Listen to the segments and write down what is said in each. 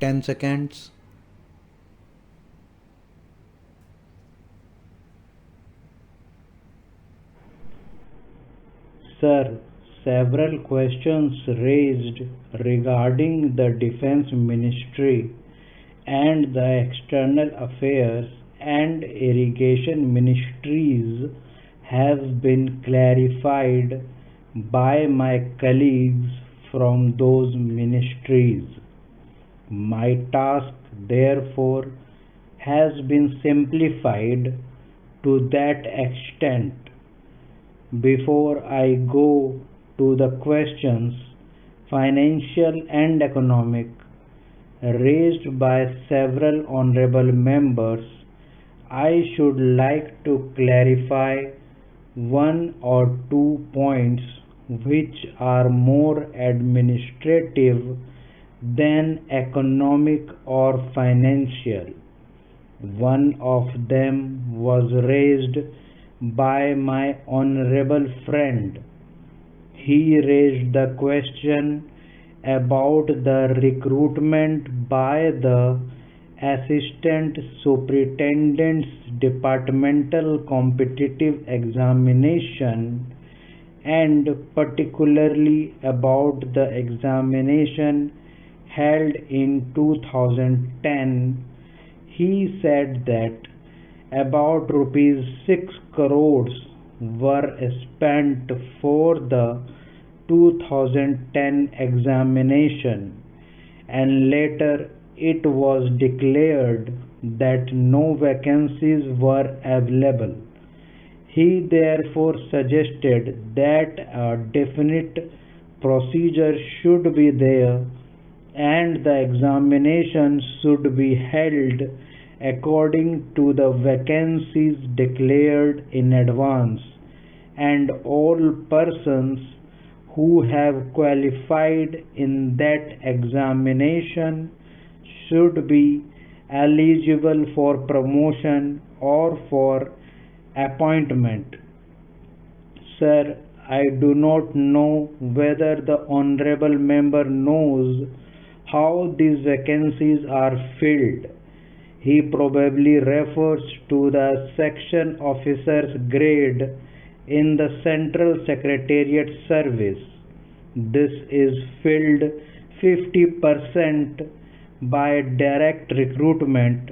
10 seconds. Sir, several questions raised regarding the Defense Ministry and the External Affairs and Irrigation Ministries have been clarified by my colleagues from those ministries. My task, therefore, has been simplified to that extent. Before I go to the questions, financial and economic, raised by several honorable members, I should like to clarify one or two points which are more administrative than economic or financial. One of them was raised by my honorable friend. He raised the question about the recruitment by the Assistant Superintendent's Departmental Competitive Examination, and particularly about the examination held in 2010. He said that about rupees 6 crores were spent for the 2010 examination, and later it was declared that no vacancies were available. He therefore suggested that a definite procedure should be there and the examination should be held according to the vacancies declared in advance, and all persons who have qualified in that examination should be eligible for promotion or for appointment. Sir, I do not know whether the honorable member knows how these vacancies are filled. He probably refers to the section officer's grade in the Central Secretariat service. This is filled 50% by direct recruitment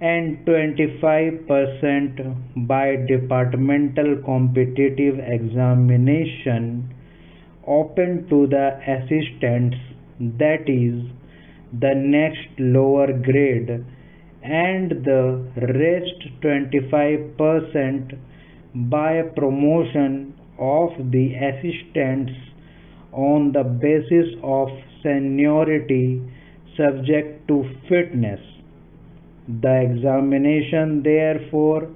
and 25% by departmental competitive examination open to the assistants, that is, the next lower grade, and the rest 25% by promotion of the assistants on the basis of seniority subject to fitness. The examination, therefore,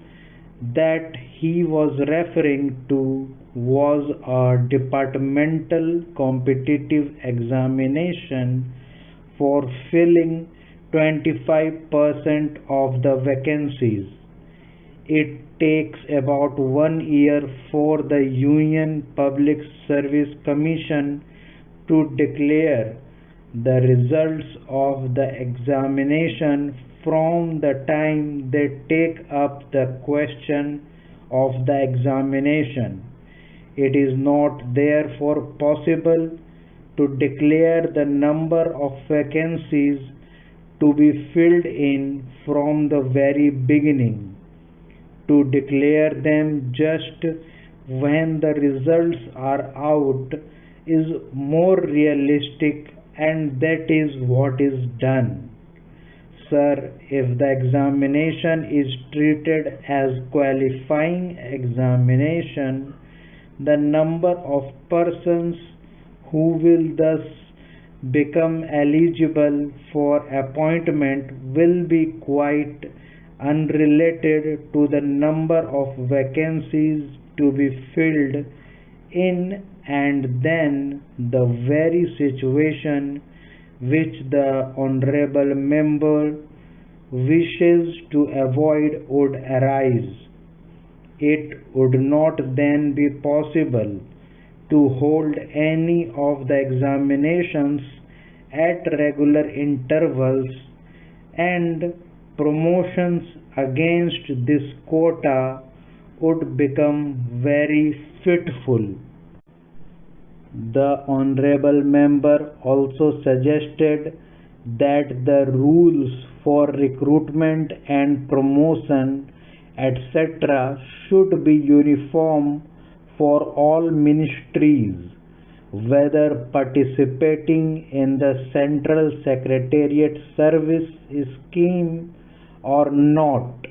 that he was referring to was a departmental competitive examination for filling 25% of the vacancies. It takes about 1 year for the Union Public Service Commission to declare the results of the examination from the time they take up the question of the examination. It is not therefore possible to declare the number of vacancies to be filled in from the very beginning. To declare them just when the results are out is more realistic, and that is what is done. Sir, if the examination is treated as qualifying examination, the number of persons who will thus become eligible for appointment will be quite unrelated to the number of vacancies to be filled in, and then the very situation which the honorable member wishes to avoid would arise. It would not then be possible to hold any of the examinations at regular intervals, and promotions against this quota would become very fitful. The honorable member also suggested that the rules for recruitment and promotion, etc., should be uniform for all ministries, whether participating in the Central Secretariat Service scheme or not.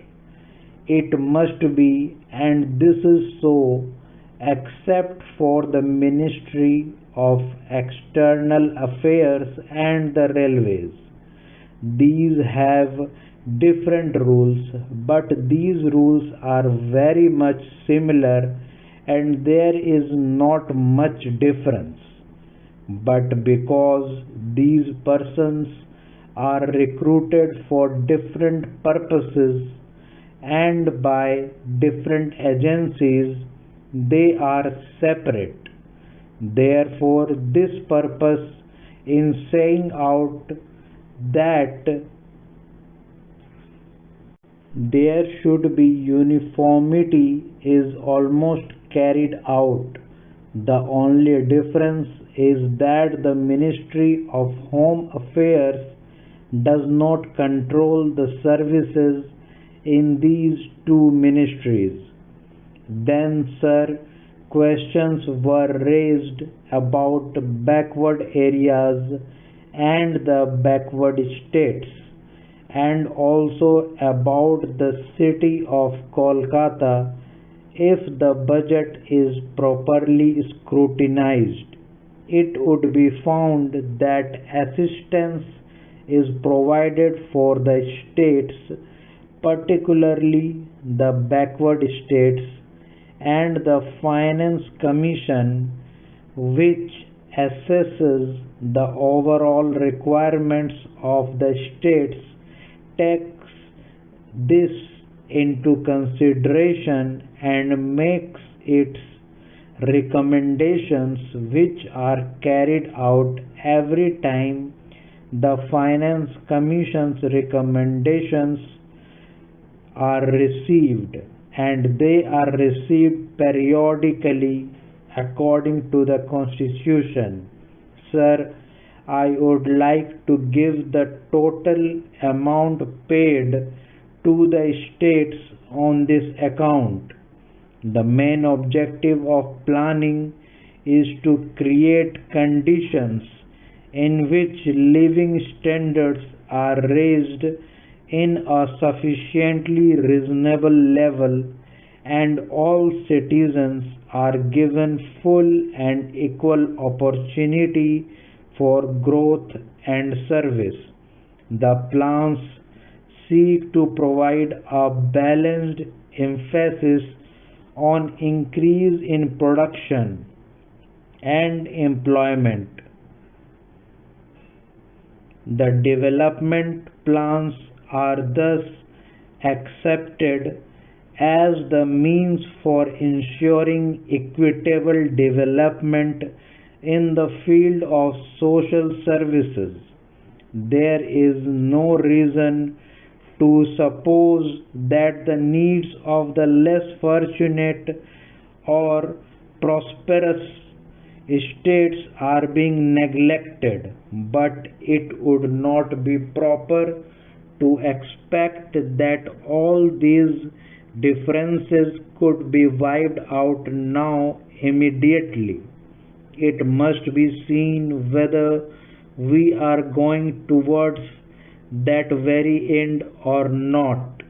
It must be, and this is so, except for the Ministry of External Affairs and the Railways. These have different rules, but these rules are very much similar and there is not much difference. But because these persons are recruited for different purposes and by different agencies, they are separate. Therefore, this purpose in saying out that there should be uniformity is almost carried out. The only difference is that the Ministry of Home Affairs does not control the services in these two ministries. Then, sir, questions were raised about backward areas and the backward states, and also about the city of Kolkata. If the budget is properly scrutinized, it would be found that assistance is provided for the states, particularly the backward states, and the Finance Commission, which assesses the overall requirements of the states, takes this into consideration and makes its recommendations, which are carried out every time the Finance Commission's recommendations are received, and they are received periodically according to the Constitution. Sir, I would like to give the total amount paid to the states on this account. The main objective of planning is to create conditions in which living standards are raised in a sufficiently reasonable level and all citizens are given full and equal opportunity for growth and service. The plans seek to provide a balanced emphasis on increase in production and employment. The development plans are thus accepted as the means for ensuring equitable development in the field of social services. There is no reason to suppose that the needs of the less fortunate or prosperous states are being neglected, but it would not be proper to expect that all these differences could be wiped out now immediately. It must be seen whether we are going towards that very end or not.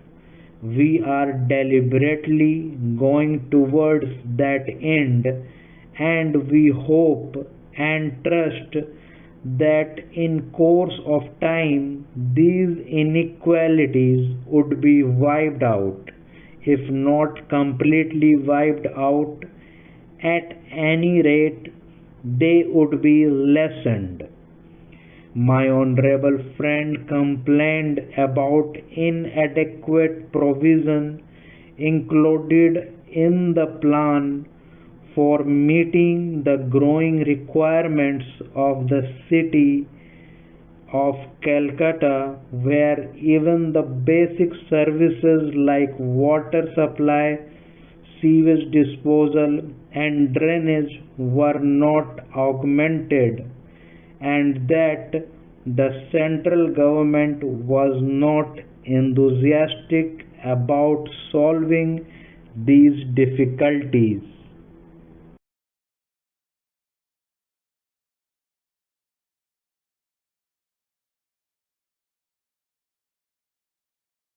We are deliberately going towards that end, and we hope and trust that in course of time these inequalities would be wiped out, if not completely wiped out, at any rate they would be lessened. My honorable friend complained about inadequate provision included in the plan for meeting the growing requirements of the city of Calcutta, where even the basic services like water supply, sewage disposal, and drainage were not augmented, and that the central government was not enthusiastic about solving these difficulties.